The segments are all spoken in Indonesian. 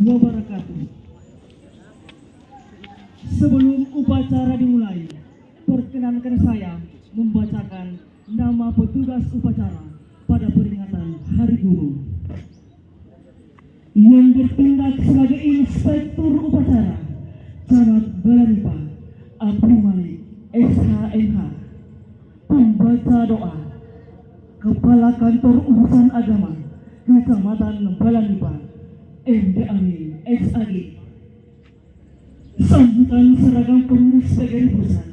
wabarakatuh. Sebelum upacara dimulai, perkenankan saya membacakan nama petugas upacara pada peringatan Hari Guru. Yang bertindak sebagai inspektur upacara, Camat Balanipa Abdul Malik SHMH. Pembaca doa, Kepala Kantor Urusan Agama Kecamatan Balanipa MD Amin SAG. Sambutan seragam pengurus PGRI Pusat,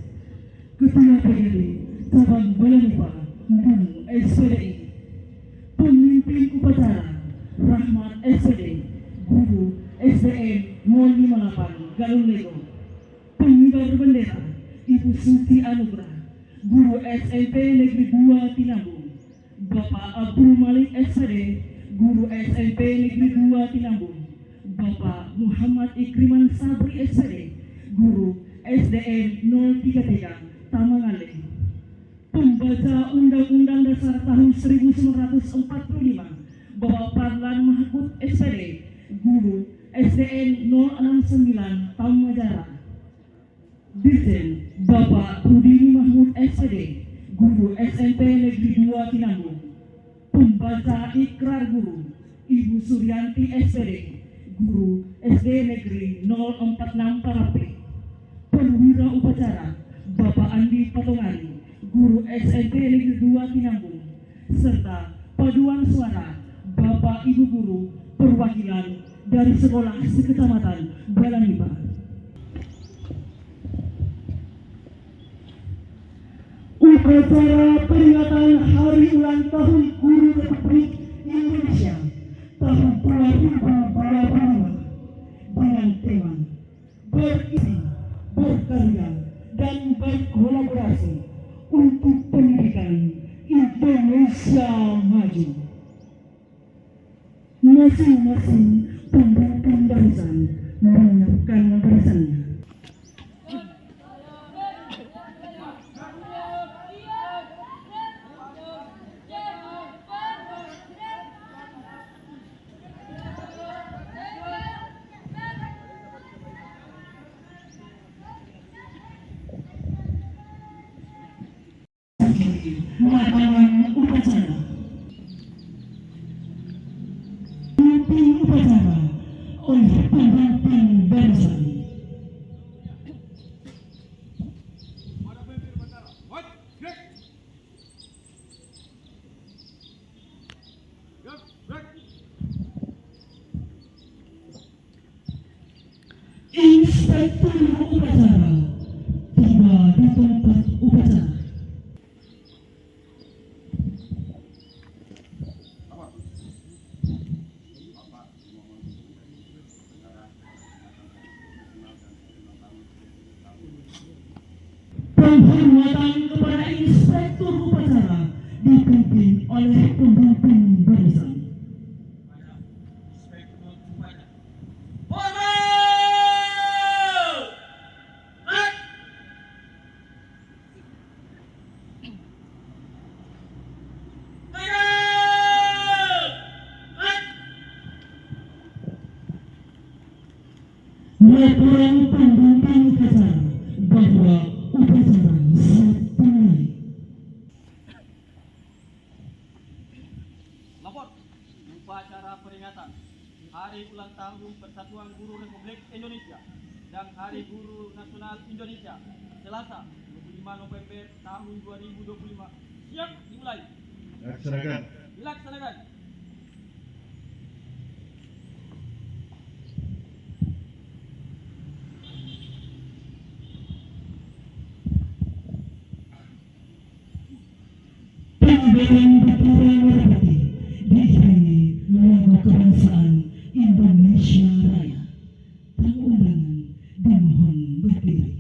Ketua PGRI Cabang Balanipa Guru SPDI. Pemimpin upacara Rahmat SPD, Guru SDN 058 Galung Lego. Pengibar bendera Ibu Suti Anugrah, Guru SMP Negeri 2 Tinambung. Bapak Abdul Malik SPD, Guru SMP Negeri 2 Tinambung. Bapak Muhammad Ikriman Sabri SPD, Guru SDN 033 Tamangale. Pembaca Undang-Undang Dasar tahun 1945, Bapak Parlan Mahfud SPD, Guru SDN 069 Tamajara. Dirjen Bapak Rudini Mahmud SPD, Guru SMP Negeri 2 Tinambung. Pembaca Ikrar Guru Ibu Suryanti SPD, Guru SD Negeri 046 Parape. Perwira Upacara Bapak Andi Patongari, Guru SMP Negeri 2 Tinambung, serta paduan suara Bapak Ibu Guru perwakilan dari sekolah sekecamatan Balanipa. Upacara peringatan Hari Ulang Tahun Guru Republik Indonesia tahun 2022 dengan tema berisi, berkarya, dan berkolaborasi untuk pendidikan Indonesia maju. Masing-masing pemimpin barisan menyiapkan barisannya. Lapangan upacara. Pemimpin upacara oleh pemimpin barisan. Inspektur upacara tiba di tempat upacara. Penghormatan kepada inspektur upacara dipimpin oleh pemimpin barisan. Laporan pemimpin upacara bahwa upacara siap dimulai. Lapor upacara peringatan Hari Ulang Tahun Persatuan Guru Republik Indonesia dan Hari Guru Nasional Indonesia Selasa 25 November tahun 2025 siap dimulai. Dilaksanakan. Pembelaan Bendera Merpati diiringi lagu kebangsaan Indonesia Raya. Tamu undangan dimohon berdiri.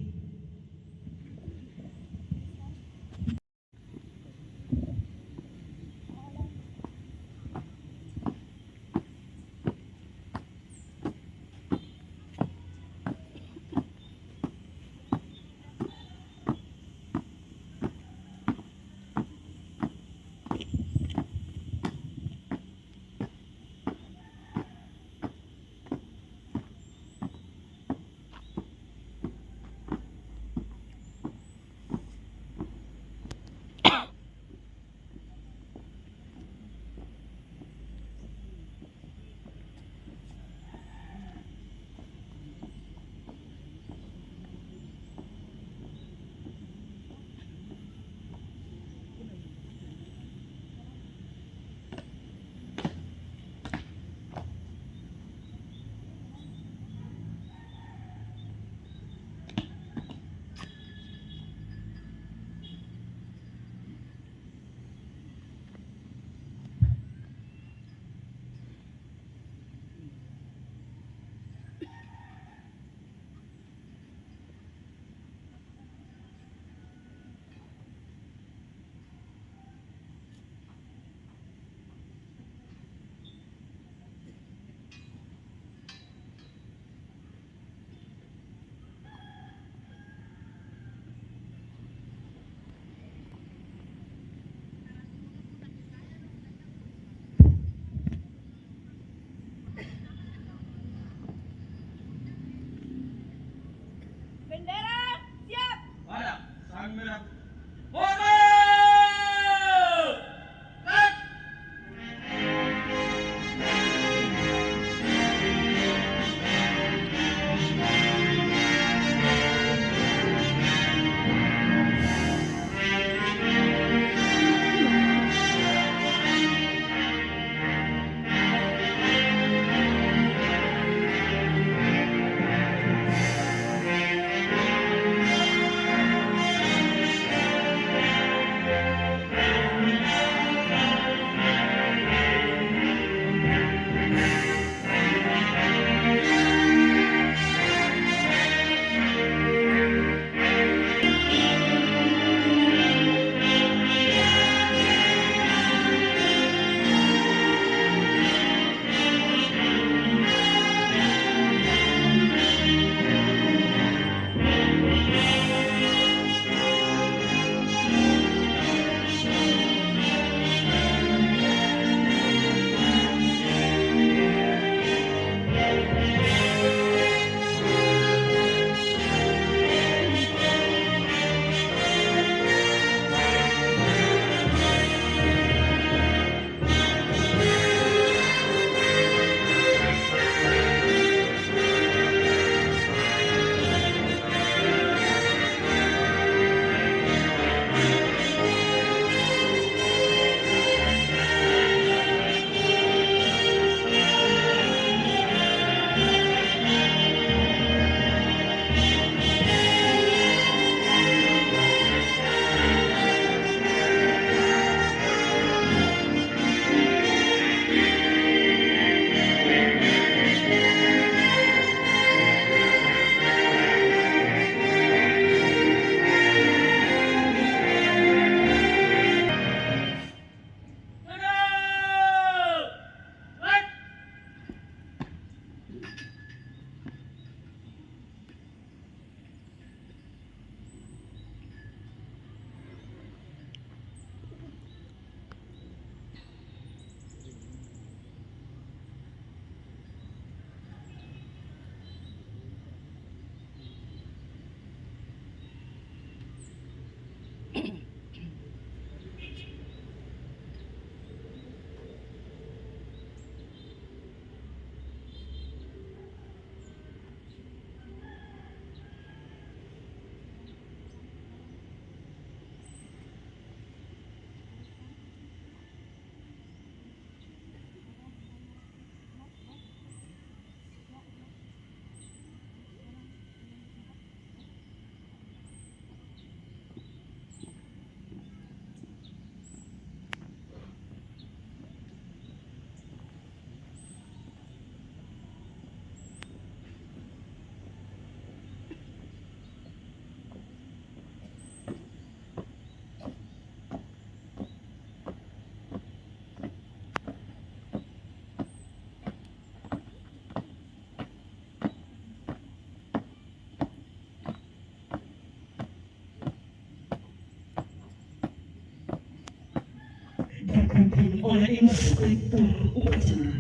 dipimpin oleh inspektur upacara.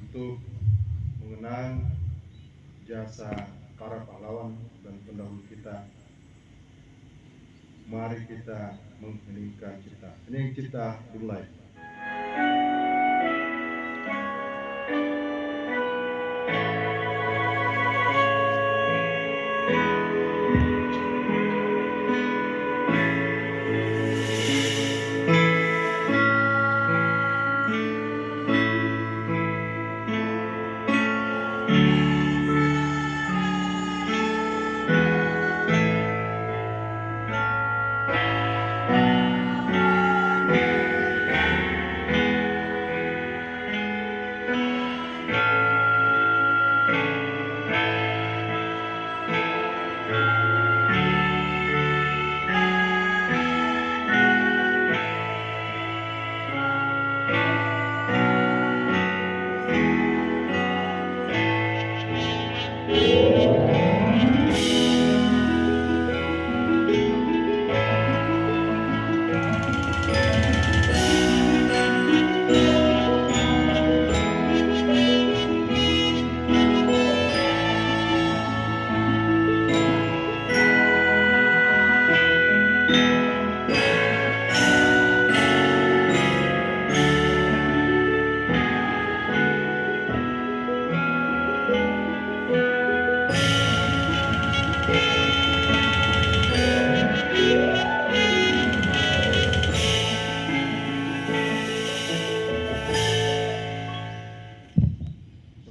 Untuk mengenang jasa para pahlawan dan pendahulu kita, mari kita mengheningkan cipta. Hening cipta dimulai.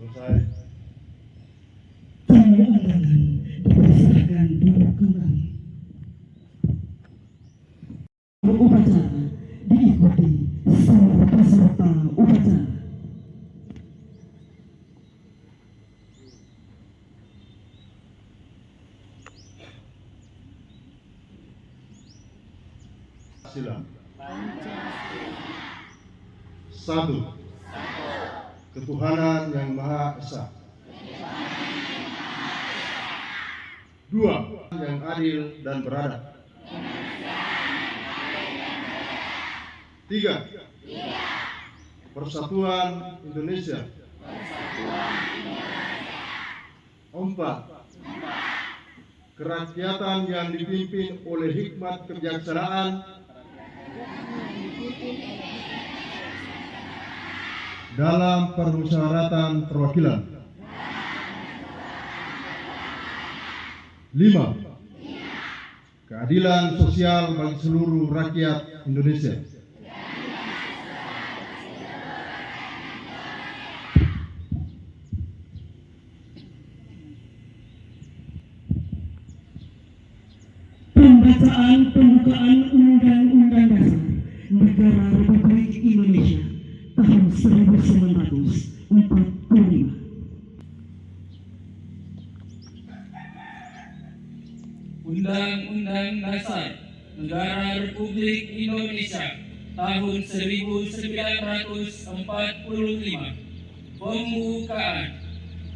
Selesai. Tamu undangan dipersilakan duduk kembali. Upacara diikuti seluruh peserta upacara. Sila. Satu. Ketuhanan yang Maha Esa. Dua. Yang adil dan beradab. Tiga. Persatuan Indonesia. Empat. Kerakyatan yang dipimpin oleh hikmat kebijaksanaan dalam permusyawaratan perwakilan. 5. Keadilan sosial bagi seluruh rakyat Indonesia. Pembacaan pembukaan Undang-Undang Dasar Negara Republik Indonesia tahun 1945. Undang-Undang Dasar Negara Republik Indonesia tahun 1945. Pembukaan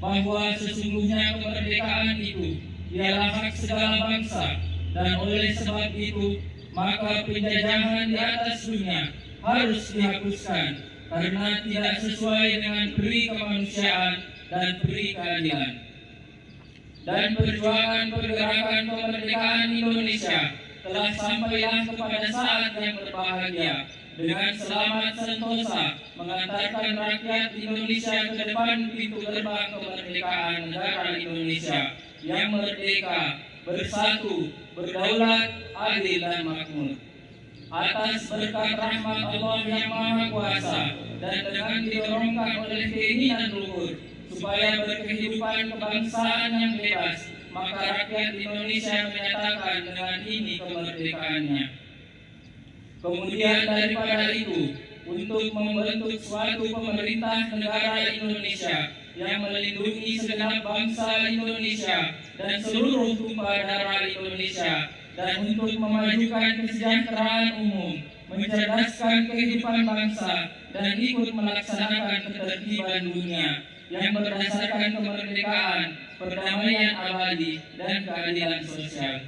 bahwa sesungguhnya kemerdekaan itu ialah hak segala bangsa, dan oleh sebab itu maka penjajahan di atas dunia harus dihapuskan karena tidak sesuai dengan peri kemanusiaan dan peri keadilan. Dan perjuangan pergerakan kemerdekaan Indonesia telah sampailah kepada saat yang berbahagia dengan selamat sentosa mengantarkan rakyat Indonesia ke depan pintu gerbang kemerdekaan negara Indonesia yang merdeka, bersatu, berdaulat, adil dan makmur. Atas berkat rahmat Allah yang Maha Kuasa dan dengan didorongkan oleh keinginan luhur supaya berkehidupan kebangsaan yang bebas, maka rakyat Indonesia menyatakan dengan ini kemerdekaannya. Kemudian daripada itu, untuk membentuk suatu pemerintah negara Indonesia yang melindungi segenap bangsa Indonesia dan seluruh tumpah darah Indonesia, dan untuk memajukan kesejahteraan umum, mencerdaskan kehidupan bangsa, dan ikut melaksanakan ketertiban dunia yang berdasarkan kemerdekaan, perdamaian abadi, dan keadilan sosial.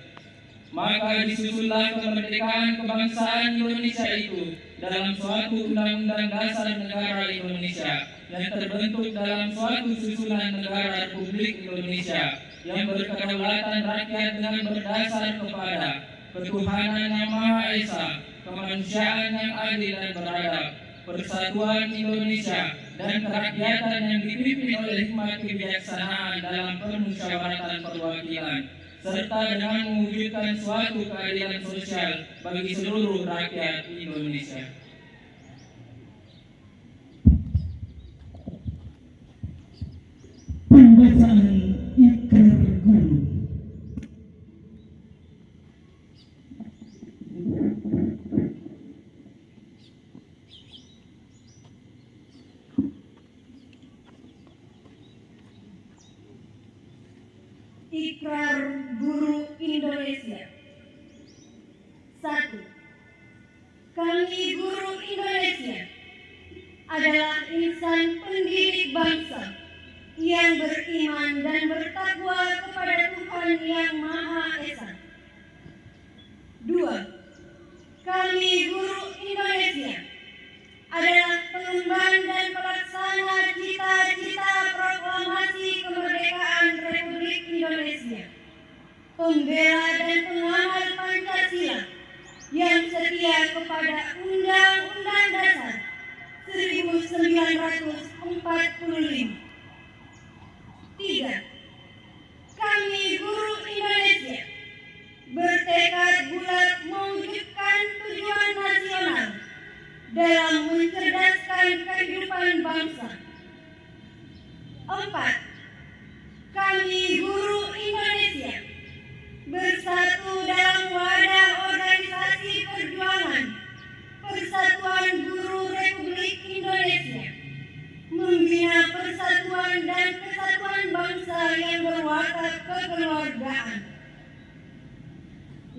maka disusunlah kemerdekaan kebangsaan Indonesia itu dalam suatu undang-undang dasar negara Indonesia yang terbentuk dalam suatu susunan negara Republik Indonesia yang berkedaulatan rakyat dengan berdasar kepada ketuhanan yang Maha Esa, kemanusiaan yang adil dan beradab, persatuan Indonesia, dan kerakyatan yang dipimpin oleh hikmat kebijaksanaan dalam permusyawaratan perwakilan, serta dengan mewujudkan suatu keadilan sosial bagi seluruh rakyat Indonesia. Pembacaan Ikrar Guru. Ikrar Guru Indonesia. 1. Kami guru Indonesia adalah insan pendidik bangsa yang beriman dan bertakwa kepada Tuhan Yang Maha Esa. 2. Kami guru Indonesia adalah pengemban dan pelaksana cita-cita proklamasi kemerdekaan Republik Indonesia, pembela dan pengamal Pancasila yang setia kepada Undang-Undang Dasar 1945. 3. Kami guru Indonesia bertekad bulat mewujudkan tujuan nasional dalam mencerdaskan kehidupan bangsa. 4. Kami guru Indonesia bersatu dalam wadah organisasi perjuangan Persatuan Guru Republik Indonesia, membina persatuan dan kesatuan bangsa yang berwatak kekeluargaan.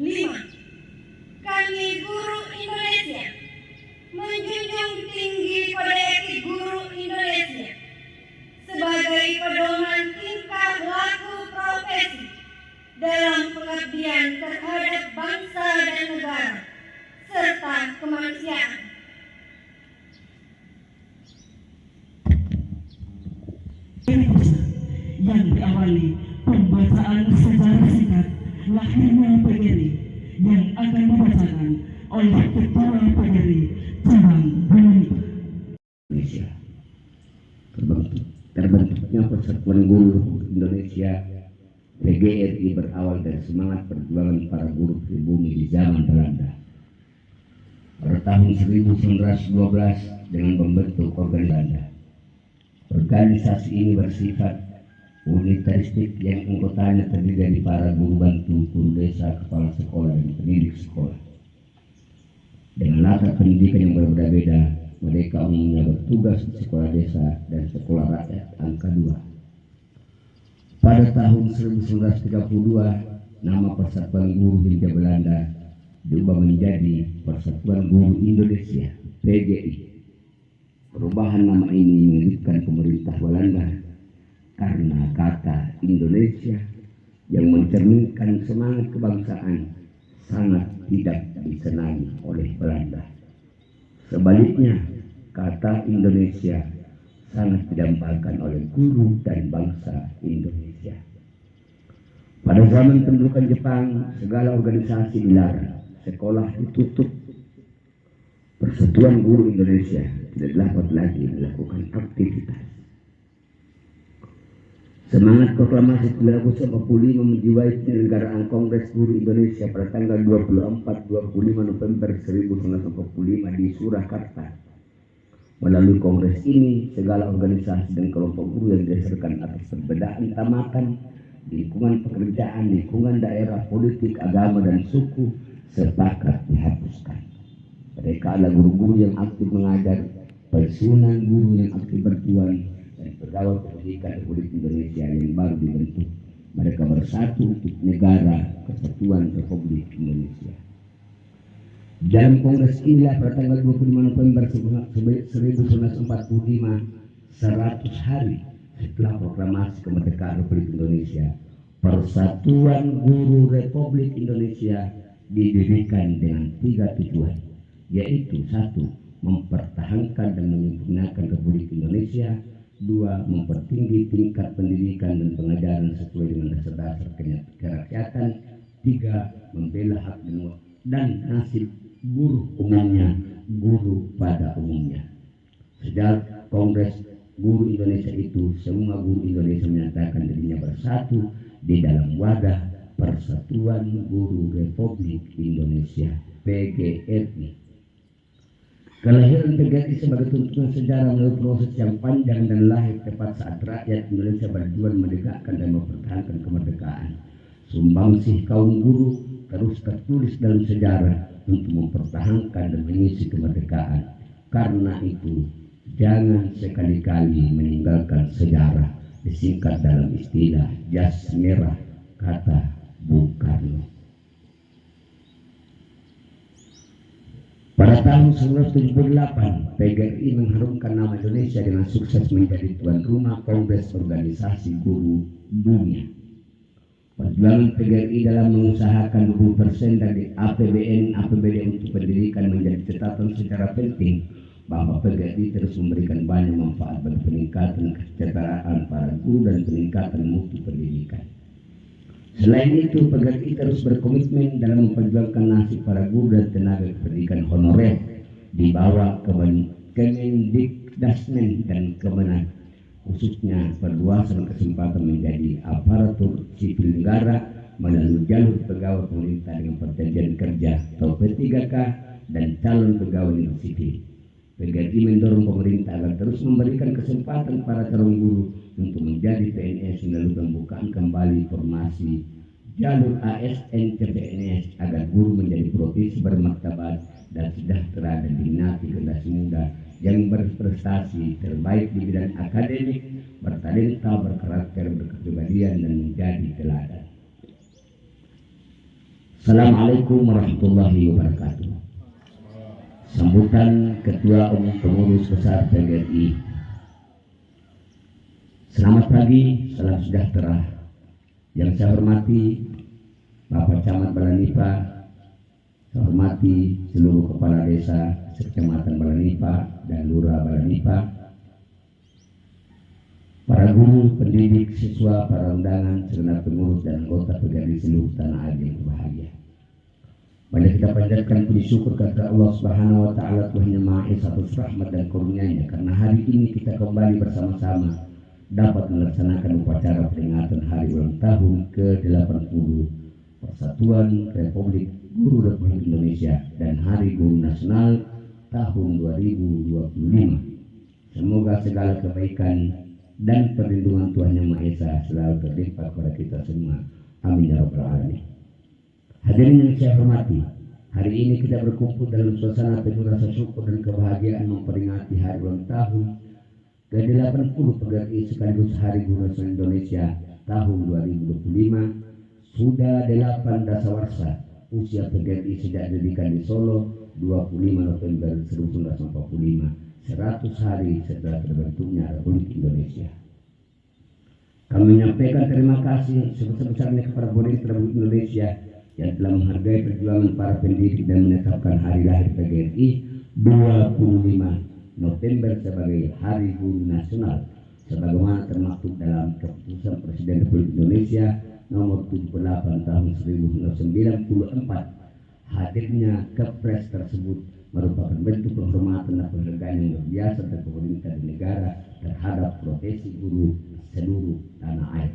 5. Kami guru Indonesia menjunjung tinggi kode etik guru Indonesia sebagai pedoman tingkah laku profesi dalam pengabdian terhadap bangsa dan negara serta kemanusiaan. Yang diawali pembacaan secara singkat lahirnya PGRI yang akan dibacakan oleh Ketua PGRI Cabang Bumi Indonesia. Terbentuknya Persatuan Guru Indonesia PGRI berawal dari semangat perjuangan para guru pribumi di zaman Belanda. Pada tahun 1912 dengan membentuk organisasi. Organisasi ini bersifat unitaristik yang anggotanya terdiri dari para guru bantu, guru desa, kepala sekolah, dan pendidik sekolah. Dengan latar pendidikan yang berbeda-beda, mereka umumnya bertugas di sekolah desa dan sekolah rakyat angka 2. Pada tahun 1932, nama Persatuan Guru Hindia Belanda diubah menjadi Persatuan Guru Indonesia (PGI). Perubahan nama ini mengejutkan pemerintah Belanda karena kata Indonesia yang mencerminkan semangat kebangsaan sangat tidak disenangi oleh Belanda. Sebaliknya, kata Indonesia sangat didambakan oleh guru dan bangsa Indonesia. Pada zaman pendudukan Jepang, segala organisasi dilarang, sekolah ditutup. Persatuan Guru Indonesia tidak dapat lagi melakukan aktivitas. Semangat proklamasi 1945 menjiwai penyelenggaraan Kongres Guru Indonesia pada tanggal 24-25 November 1945 di Surakarta. Melalui kongres ini, segala organisasi dan kelompok guru yang didasarkan atas perbedaan tamatan, lingkungan pekerjaan, lingkungan daerah, politik, agama, dan suku sepakat dihapuskan. Mereka adalah guru-guru yang aktif mengajar, pensiunan guru yang aktif berjuang, dan pegawai pendidikan Republik Indonesia yang baru dibentuk. Mereka bersatu untuk negara kesatuan Republik Indonesia. Dalam kongres inilah pada tanggal 25 November 1945, 100 hari setelah proklamasi kemerdekaan Republik Indonesia, Persatuan Guru Republik Indonesia didirikan dengan 3 tujuan, yaitu 1. Mempertahankan dan menyempurnakan Republik Indonesia. 2. Mempertinggi tingkat pendidikan dan pengajaran sesuai dengan dasar-dasar kerakyatan. 3. Membela hak dan nasib buruh umumnya, guru pada umumnya. Sejak Kongres Guru Indonesia itu, semua guru Indonesia menyatakan dirinya bersatu di dalam wadah Persatuan Guru Republik Indonesia (PGRI). Kelahiran PGRI sebagai tuntunan sejarah melalui proses yang panjang dan lahir tepat saat rakyat Indonesia berjuang menegakkan dan mempertahankan kemerdekaan. Sumbangsih kaum guru terus tertulis dalam sejarah untuk mempertahankan dan mengisi kemerdekaan. Karena itu, jangan sekali-kali meninggalkan sejarah, disingkat dalam istilah jas merah, kata Bung Karno. Pada tahun 1978, PGRI mengharumkan nama Indonesia dengan sukses menjadi tuan rumah Kongres Organisasi Guru Dunia. Perjuangan PGRI dalam mengusahakan 20% dari APBD untuk pendidikan menjadi catatan secara penting bahwa PGRI terus memberikan banyak manfaat bagi peningkatan kesejahteraan para guru dan peningkatan mutu pendidikan. Selain itu, PGRI terus berkomitmen dalam memperjuangkan nasib para guru dan tenaga pendidikan honorer di bawah Kemendikbudristek dan Kemenak, khususnya perluasan kesempatan menjadi aparatur sipil negara melalui jalur pegawai pemerintah dengan perjanjian kerja atau P3K dan calon pegawai negeri sipil. PGRI mendorong pemerintah agar terus memberikan kesempatan para calon guru untuk menjadi PNS melalui pembukaan kembali formasi jalur ASN ke PNS agar guru menjadi profesi bermartabat dan sejahtera dan diminati generasi muda yang berprestasi terbaik di bidang akademik, bertalenta, berkarakter, berkepribadian dan menjadi teladan. Assalamualaikum warahmatullahi wabarakatuh. Sambutan Ketua Umum Pengurus Besar PGRI. Selamat pagi, salam sejahtera. Yang saya hormati Bapak Camat Balanipa, saya hormati seluruh kepala desa Kecamatan Balanipa dan Lurah Balanipa, para guru, pendidik, siswa, para undangan, segenap pengurus dan anggota PGRI seluruh tanah air yang berbahagia. Mari kita panjatkan puji syukur kepada Allah Subhanahu wa taala Tuhan Yang Maha Esa atas rahmat dan karunia-Nya karena hari ini kita kembali bersama-sama dapat melaksanakan upacara peringatan hari ulang tahun ke-80 Persatuan Republik Guru Republik Indonesia dan Hari Guru Nasional tahun 2025. Semoga segala kebaikan dan perlindungan Tuhan Yang Maha Esa selalu terlimpah kepada kita semua. Amin ya rabbal alamin. Hadirin yang saya hormati, hari ini kita berkumpul dalam suasana penuh rasa syukur dan kebahagiaan memperingati hari ulang tahun ke-80 PGRI sekaligus Hari Guru Nasional Indonesia tahun 2025. Sudah 8 dasawarsa usia PGRI sejak didirikan di Solo 25 November 1945, 100 hari setelah terbentuknya Republik Indonesia. Kami menyampaikan terima kasih sebesar-besarnya kepada pemerintah Republik Indonesia yang telah menghargai perjuangan para pendidik dan menetapkan hari lahir PGRI 25 November sebagai Hari Guru Nasional sebagaimana termaktub dalam Keputusan Presiden Republik Indonesia nomor 78 tahun 1994. Hadirnya Kepres tersebut merupakan bentuk penghormatan dan penghargaan yang luar biasa dari pemerintah dan negara terhadap profesi guru seluruh tanah air.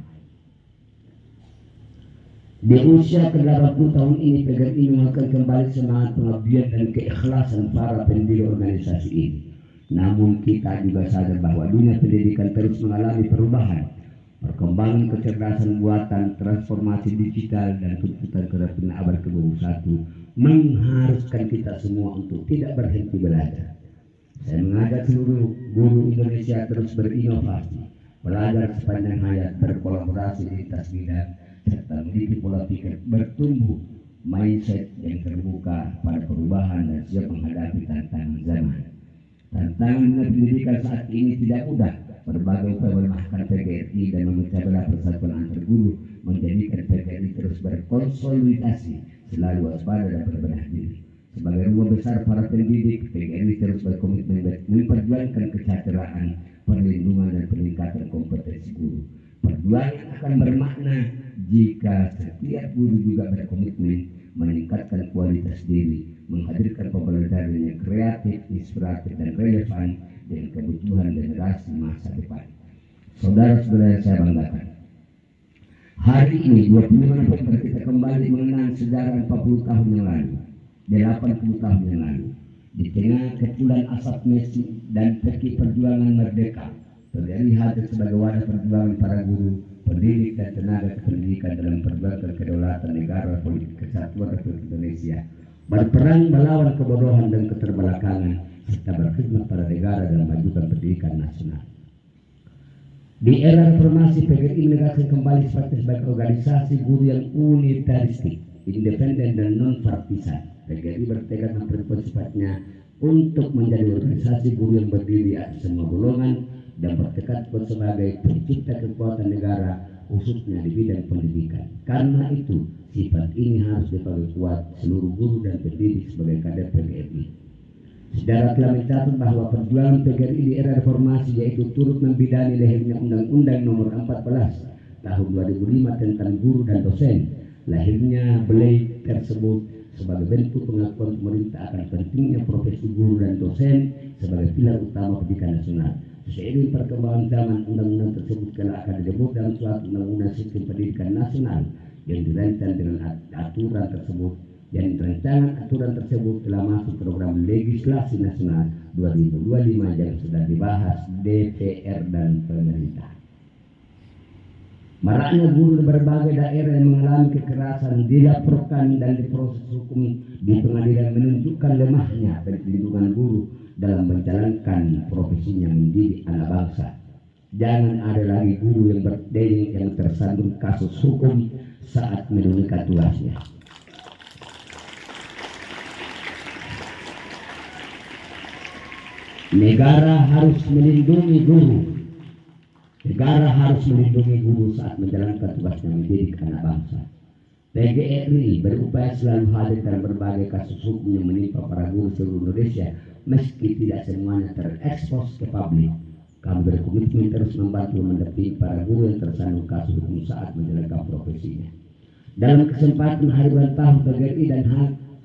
Di usia ke-80 tahun ini, PGRI menguatkan kembali semangat pengabdian dan keikhlasan para pendiri organisasi ini. Namun kita juga sadar bahwa dunia pendidikan terus mengalami perubahan, perkembangan kecerdasan buatan, transformasi digital, dan tuntutan kerapian abad ke-21 mengharuskan kita semua untuk tidak berhenti belajar. Saya mengajak seluruh guru Indonesia terus berinovasi, belajar sepanjang hayat, berkolaborasi di lintas bidang, serta memiliki pola pikir bertumbuh, mindset yang terbuka pada perubahan dan siap menghadapi tantangan zaman. Tantangan pendidikan saat ini tidak mudah, berbagai upaya melemahkan PGRI dan memecah belah persatuan antar guru menjadikan PGRI terus berkonsolidasi, selalu waspada dan berbenah diri. Sebagai rumah besar para pendidik, PGRI terus berkomitmen memperjuangkan kesejahteraan, perlindungan dan peningkatan kompetensi guru. Perjuangan akan bermakna jika setiap guru juga berkomitmen meningkatkan kualitas diri, menghadirkan pembelajaran yang kreatif, inspiratif dan relevan dengan kebutuhan generasi masa depan. Saudara-saudara yang saya banggakan, hari ini 25 November kita kembali mengenang sejarah 40 tahun yang lalu, 80 tahun yang lalu. Di tengah kepulan asap Messi dan teki perjuangan merdeka, PGRI hadir sebagai wadah perjuangan para guru, pendidik dan tenaga kependidikan dalam perjuangan kedaulatan negara politik kesatuan Republik Indonesia, berperang melawan kebodohan dan keterbelakangan, serta berkhidmat pada negara dalam majukan pendidikan nasional. Di era reformasi, PGRI menegaskan kembali sebagai organisasi guru yang unitaristik, independen dan non-partisan. PGRI bertekad sifatnya untuk menjadi organisasi guru yang berdiri atas semua golongan dan bertekad sebagai pencipta kekuatan negara, khususnya di bidang pendidikan. Karena itu, sifat ini harus dipegang kuat seluruh guru dan pendidik sebagai kader PGRI. Sejarah telah mencatat bahwa perjuangan PGRI di era reformasi yaitu turut membidani lahirnya Undang-Undang Nomor 14 Tahun 2005 tentang guru dan dosen. Lahirnya belai tersebut sebagai bentuk pengakuan pemerintah akan pentingnya profesi guru dan dosen sebagai pilar utama pendidikan nasional. Seiring perkembangan zaman, undang-undang tersebut kelak akan disebut dalam suatu undang-undang sistem pendidikan nasional yang dirancang dengan aturan tersebut. Yang rancangan aturan tersebut telah masuk program legislasi nasional 2025 yang sedang dibahas DPR dan pemerintah. Maraknya guru di berbagai daerah yang mengalami kekerasan dilaporkan dan diproses hukum di pengadilan menunjukkan lemahnya perlindungan guru dalam menjalankan profesinya mendidik anak bangsa. Jangan ada lagi guru yang berdayang yang tersandung kasus hukum saat menunaikan tugasnya. Negara harus melindungi guru. Negara harus melindungi guru saat menjalankan tugasnya mendidik anak bangsa. PGRI berupaya selalu hadir dalam berbagai kasus hukum yang menimpa para guru seluruh Indonesia, meski tidak semuanya terekspos ke publik. Kami berkomitmen terus membantu mendampingi para guru yang tersandung kasus hukum saat menjalankan profesinya. Dalam kesempatan hari ulang tahun PGRI dan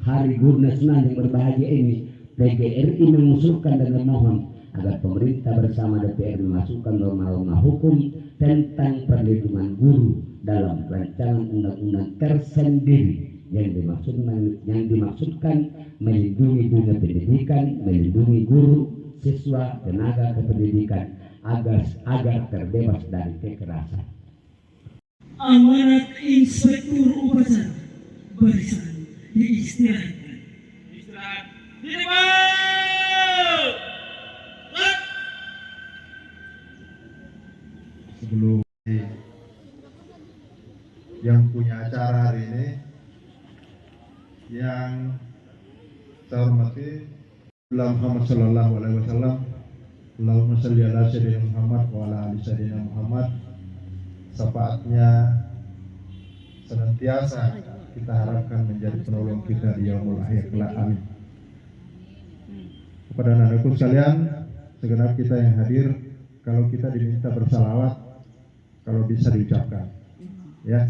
Hari Guru Nasional yang berbahagia ini, PGRI mengusulkan dan memohon agar pemerintah bersama DPR memasukkan norma-norma hukum tentang perlindungan guru dalam rancangan undang-undang tersendiri yang dimaksudkan melindungi dunia pendidikan, melindungi guru, siswa, tenaga kependidikan agar terbebas dari kekerasan. Amanat Inspektur Upacara barisan diistirahatkan. Istirahat. Diterima. Sebelum yang punya acara hari ini, yang saya hormati Muhammad Sallallahu Alaihi Wasallam, Allahumma salli ala Sayyidina Muhammad wa ala ali Sayyidina Muhammad. Syafaatnya senantiasa kita harapkan menjadi penolong kita di yaumul akhir kelak. Amin. Kepada anak-anakku sekalian, segenap kita yang hadir, kalau kita diminta bersalawat, kalau bisa diucapkan, ya.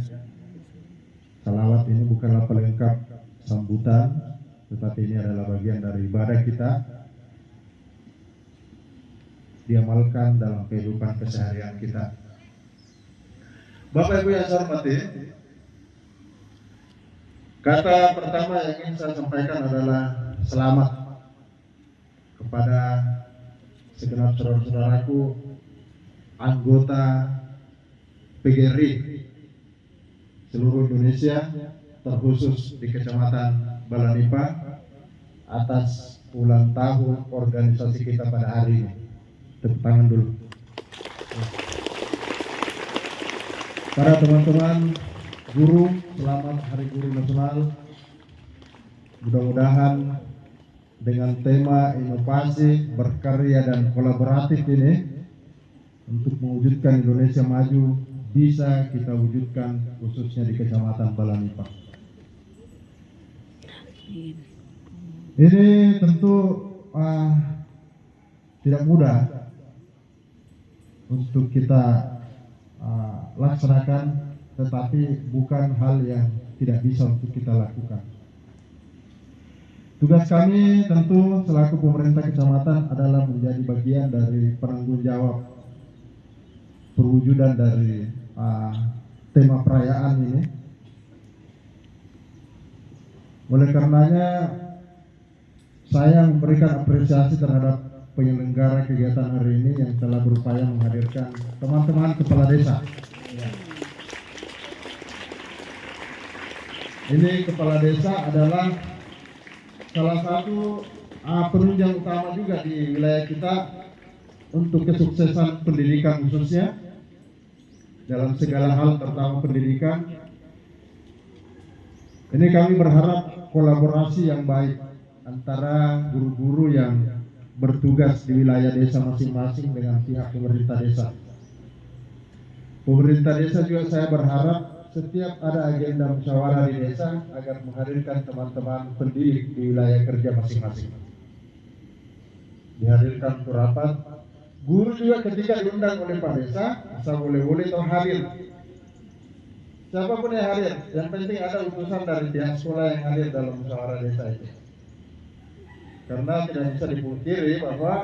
Salawat ini bukanlah pelengkap sambutan, tetapi ini adalah bagian dari ibadah kita, diamalkan dalam kehidupan keseharian kita. Bapak Ibu yang saya hormati, kata pertama yang ingin saya sampaikan adalah selamat kepada segenap saudara-saudaraku anggota PGRI seluruh Indonesia, terkhusus di Kecamatan Balanipa, atas ulang tahun organisasi kita pada hari ini. Tepuk tangan dulu. Para teman-teman guru, selamat Hari Guru Nasional. Mudah-mudahan dengan tema inovasi, berkarya dan kolaboratif ini untuk mewujudkan Indonesia maju bisa kita wujudkan khususnya di Kecamatan Balanipa. Ini tentu tidak mudah untuk kita laksanakan, tetapi bukan hal yang tidak bisa untuk kita lakukan. Tugas kami tentu selaku pemerintah kecamatan adalah menjadi bagian dari penanggung jawab perwujudan dari tema perayaan ini. Oleh karenanya saya memberikan apresiasi terhadap penyelenggara kegiatan hari ini yang telah berupaya menghadirkan teman-teman kepala desa. Ini kepala desa adalah salah satu penunjang utama juga di wilayah kita untuk kesuksesan pendidikan khususnya dalam segala hal, terutama pendidikan. Ini kami berharap kolaborasi yang baik antara guru-guru yang bertugas di wilayah desa masing-masing dengan pihak pemerintah desa. Pemerintah desa juga saya berharap setiap ada agenda musyawarah di desa agar menghadirkan teman-teman pendidik di wilayah kerja masing-masing. Dihadirkan untuk rapat. Guru juga ketika diundang oleh Pak Desa, asal boleh-boleh atau hadir. Siapapun yang hadir, yang penting ada utusan dari pihak sekolah yang hadir dalam musyawarah desa itu. Karena tidak bisa dipungkiri bahwa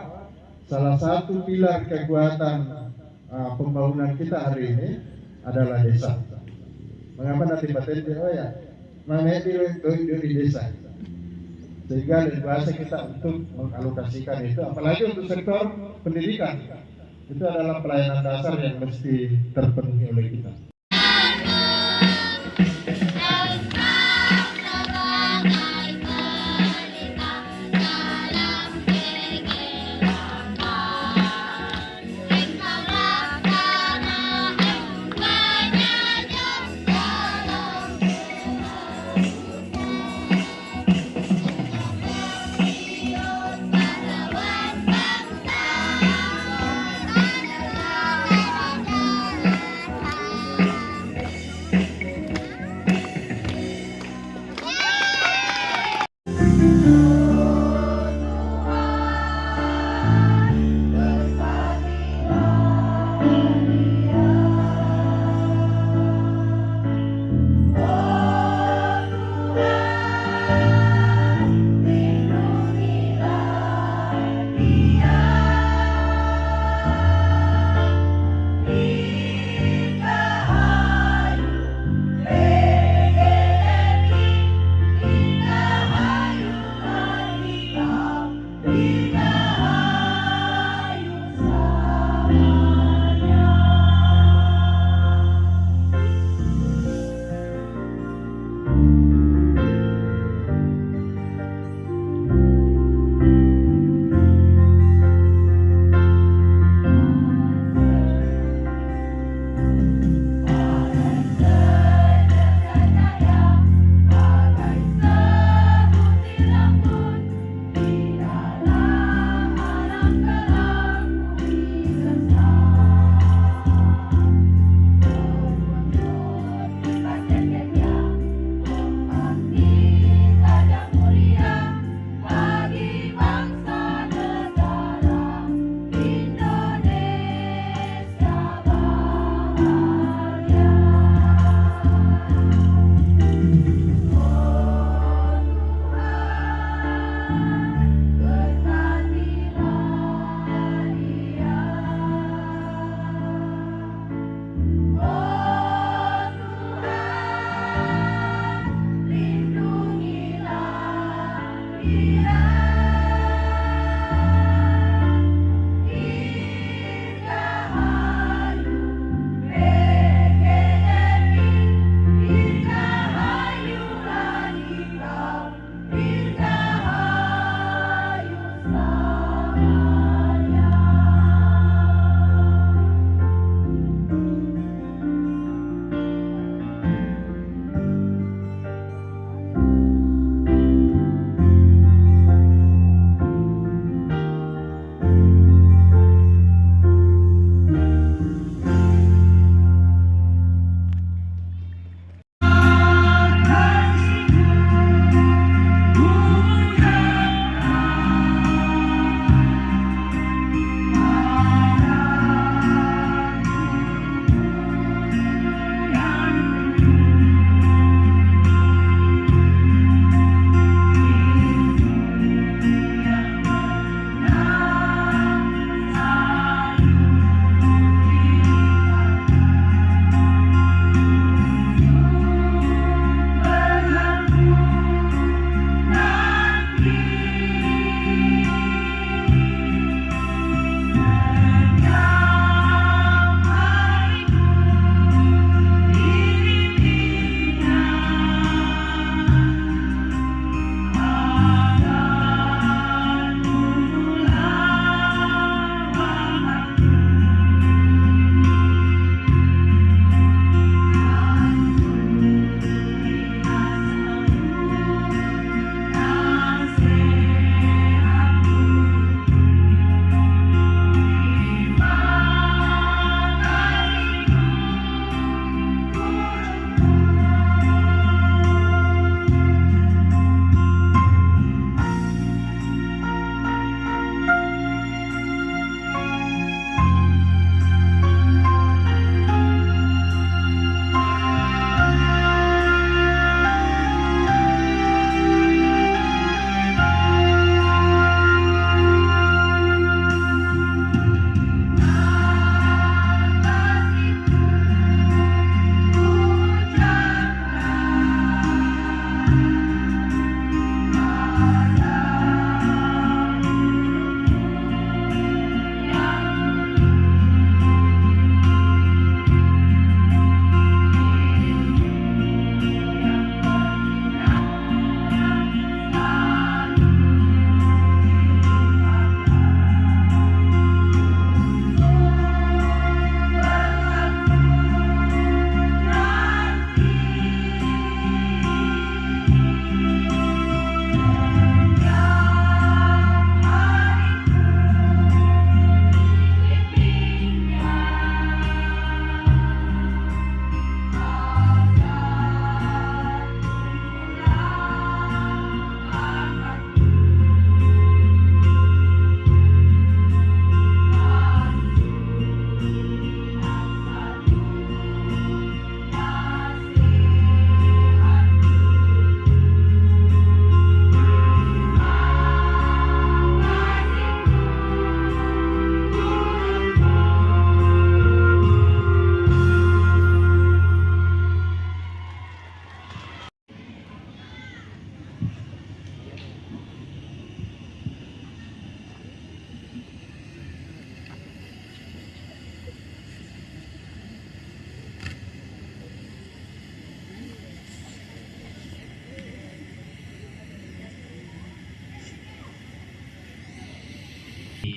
salah satu pilar kekuatan pembangunan kita hari ini adalah desa. Mengapa nanti materi di desa, sehingga dari bahasa kita untuk mengalokasikan itu, apalagi untuk sektor pendidikan, itu adalah pelayanan dasar yang mesti terpenuhi oleh kita.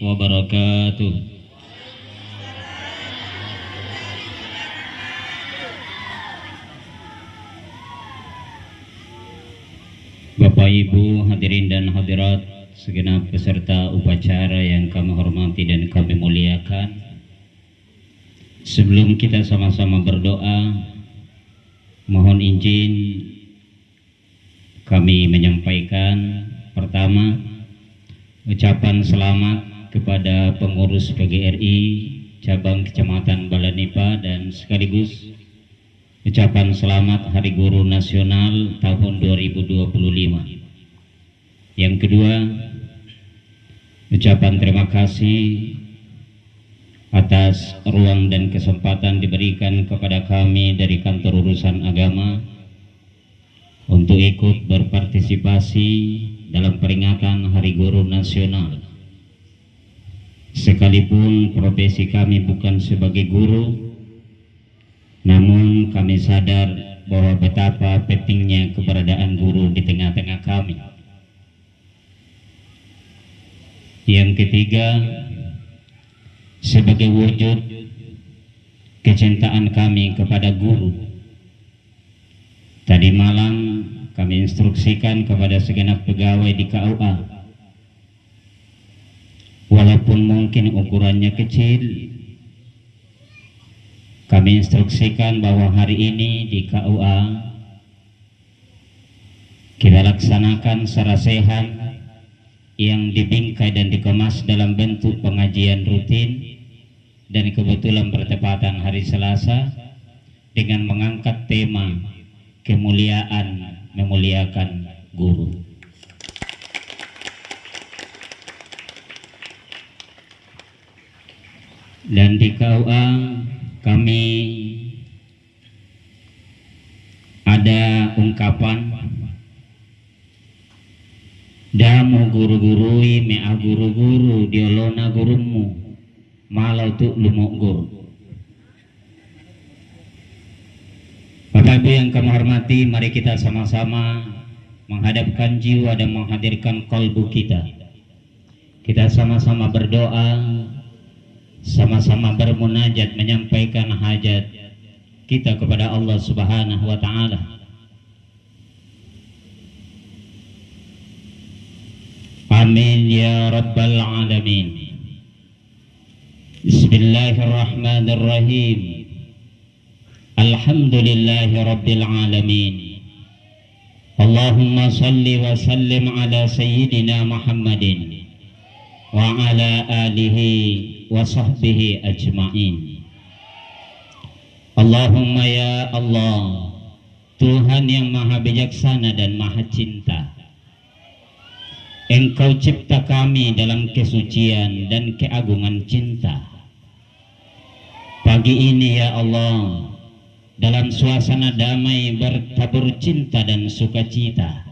wabarakatuh. Bapak Ibu hadirin dan hadirat, segenap peserta upacara yang kami hormati dan kami muliakan. Sebelum kita sama-sama berdoa, mohon izin kami menyampaikan pertama ucapan selamat kepada pengurus PGRI cabang Kecamatan Balanipa dan sekaligus ucapan selamat Hari Guru Nasional tahun 2025. Yang kedua, ucapan terima kasih atas ruang dan kesempatan diberikan kepada kami dari Kantor Urusan Agama untuk ikut berpartisipasi dalam peringatan Hari Guru Nasional. Sekalipun profesi kami bukan sebagai guru, namun kami sadar bahwa betapa pentingnya keberadaan guru di tengah-tengah kami. Yang ketiga, sebagai wujud kecintaan kami kepada guru, tadi malam kami instruksikan kepada segenap pegawai di KUA, walaupun mungkin ukurannya kecil, kami instruksikan bahwa hari ini di KUA kita laksanakan sarasehan yang dibingkai dan dikemas dalam bentuk pengajian rutin, dan kebetulan bertepatan hari Selasa dengan mengangkat tema kemuliaan memuliakan guru. Dan di KUA kami ada ungkapan damu guru-gurui mea guru-guru diolona gurumu malau tu lumuk guru. Bapak Ibu yang kami hormati, mari kita sama-sama menghadapkan jiwa dan menghadirkan kalbu kita. Kita sama-sama berdoa, sama-sama bermunajat menyampaikan hajat kita kepada Allah Subhanahu wa taala. Amin ya rabbal alamin. Bismillahirrahmanirrahim. Alhamdulillahi rabbil alamin. Allahumma salli wa sallim ala sayyidina Muhammadin wa ala alihi wa sahbihi ajma'in. Allahumma ya Allah, Tuhan yang maha bijaksana dan maha cinta, Engkau cipta kami dalam kesucian dan keagungan cinta. Pagi ini ya Allah, dalam suasana damai bertabur cinta dan sukacita,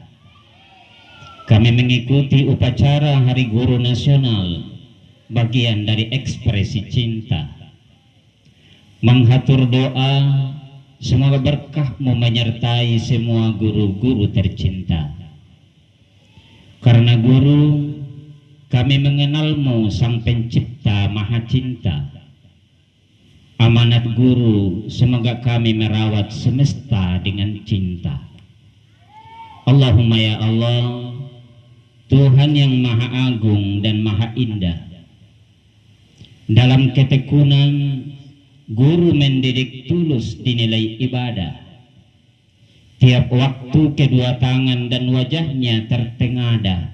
kami mengikuti upacara Hari Guru Nasional, bagian dari ekspresi cinta. Menghatur doa, semoga berkah-Mu menyertai semua guru-guru tercinta. Karena guru, kami mengenal-Mu Sang Pencipta Maha Cinta. Amanat guru, semoga kami merawat semesta dengan cinta. Allahumma ya Allah, Tuhan yang maha agung dan maha indah, dalam ketekunan guru mendidik tulus dinilai ibadah. Tiap waktu kedua tangan dan wajahnya tertengadah,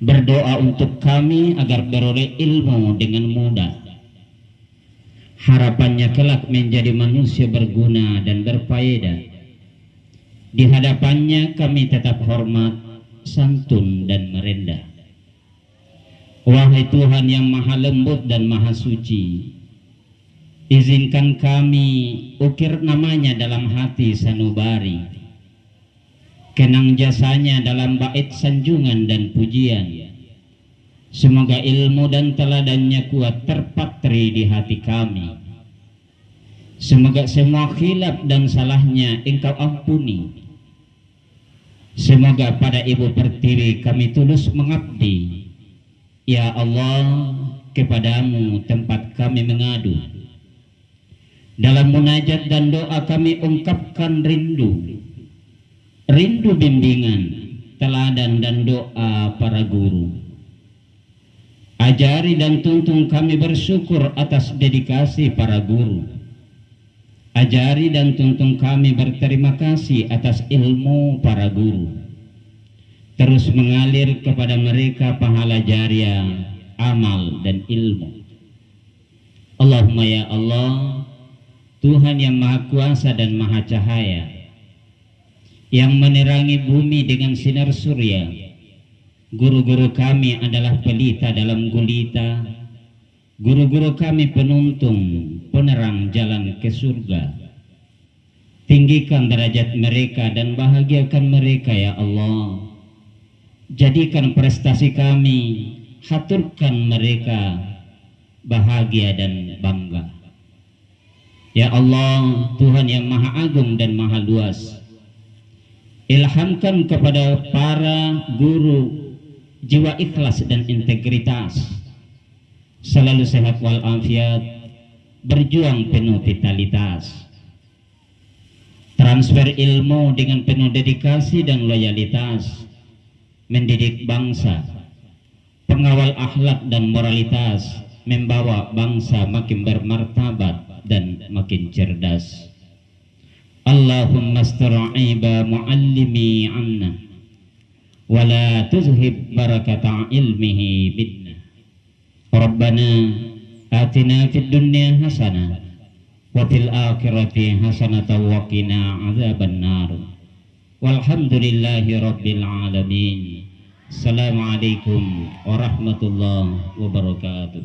berdoa untuk kami agar beroleh ilmu dengan mudah. Harapannya kelak menjadi manusia berguna dan berfaedah. Di hadapannya kami tetap hormat, santun dan merendah. Wahai Tuhan yang maha lembut dan maha suci, izinkan kami ukir namanya dalam hati sanubari, kenang jasanya dalam bait sanjungan dan pujian. Semoga ilmu dan teladannya kuat terpatri di hati kami. Semoga semua khilaf dan salahnya Engkau ampuni. Semoga pada Ibu Pertiwi kami tulus mengabdi, Ya Allah, kepadamu tempat kami mengadu. Dalam munajat dan doa kami ungkapkan rindu bimbingan, teladan dan doa para guru. Ajari dan tuntun kami bersyukur atas dedikasi para guru. Ajari dan tuntun kami berterima kasih atas ilmu para guru. Terus mengalir kepada mereka pahala jariah, amal dan ilmu. Allahumma ya Allah, Tuhan yang Maha Kuasa dan Maha Cahaya, yang menerangi bumi dengan sinar surya. Guru-guru kami adalah pelita dalam gulita. Guru-guru kami penuntung, penerang jalan ke surga. Tinggikan derajat mereka dan bahagiakan mereka ya Allah. Jadikan prestasi kami, haturkan mereka bahagia dan bangga. Ya Allah, Tuhan yang Maha Agung dan Maha Luas, ilhamkan kepada para guru jiwa ikhlas dan integritas, selalu sehat walafiat, berjuang penuh vitalitas, transfer ilmu dengan penuh dedikasi dan loyalitas, mendidik bangsa, pengawal akhlak dan moralitas, membawa bangsa makin bermartabat dan makin cerdas. Allahumma astur aiba muallimi anna wa la tuzhib barakata ilmihi minna. Rabbana atina fid dunya hasanah wa fil akhirati hasanatan wa qina azaban nar. Walhamdulillahi rabbil alamin. Assalamualaikum warahmatullahi wabarakatuh.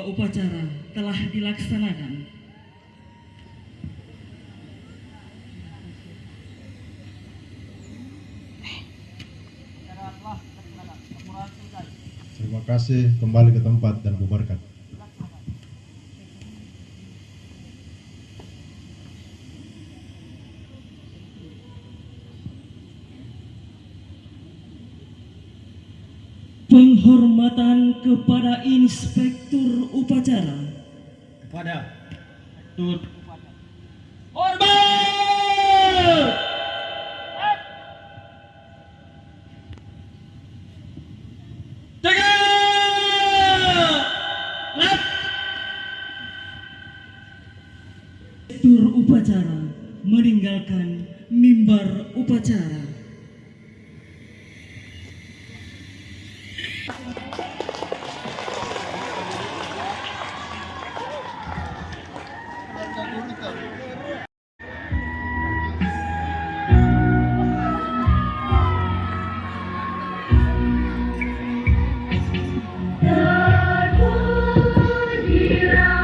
Upacara telah dilaksanakan. Terima kasih, kembali ke tempat dan bubarkan. Penghormatan kepada Inspektur Upacara. Kepada Tut hormat. Jaga. Lap. Inspektur Upacara meninggalkan mimbar upacara.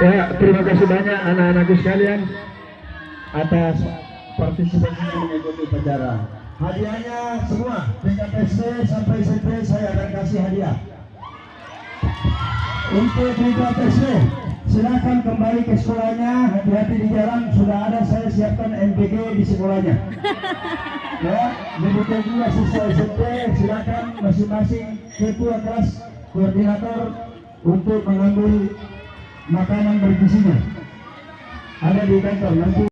Ya, terima kasih banyak anak-anakku sekalian atas partisipasinya mengikuti upacara. Hadiahnya semua, tingkat SD sampai SMP saya akan kasih hadiah. Untuk tingkat SD, silakan kembali ke sekolahnya, hati-hati di jalan, sudah ada saya siapkan MPG di sekolahnya. Ya, demikian juga siswa SMP, silakan masing-masing ketua kelas, koordinator untuk mengambil makanan bergizinya. Ada di kantor nanti.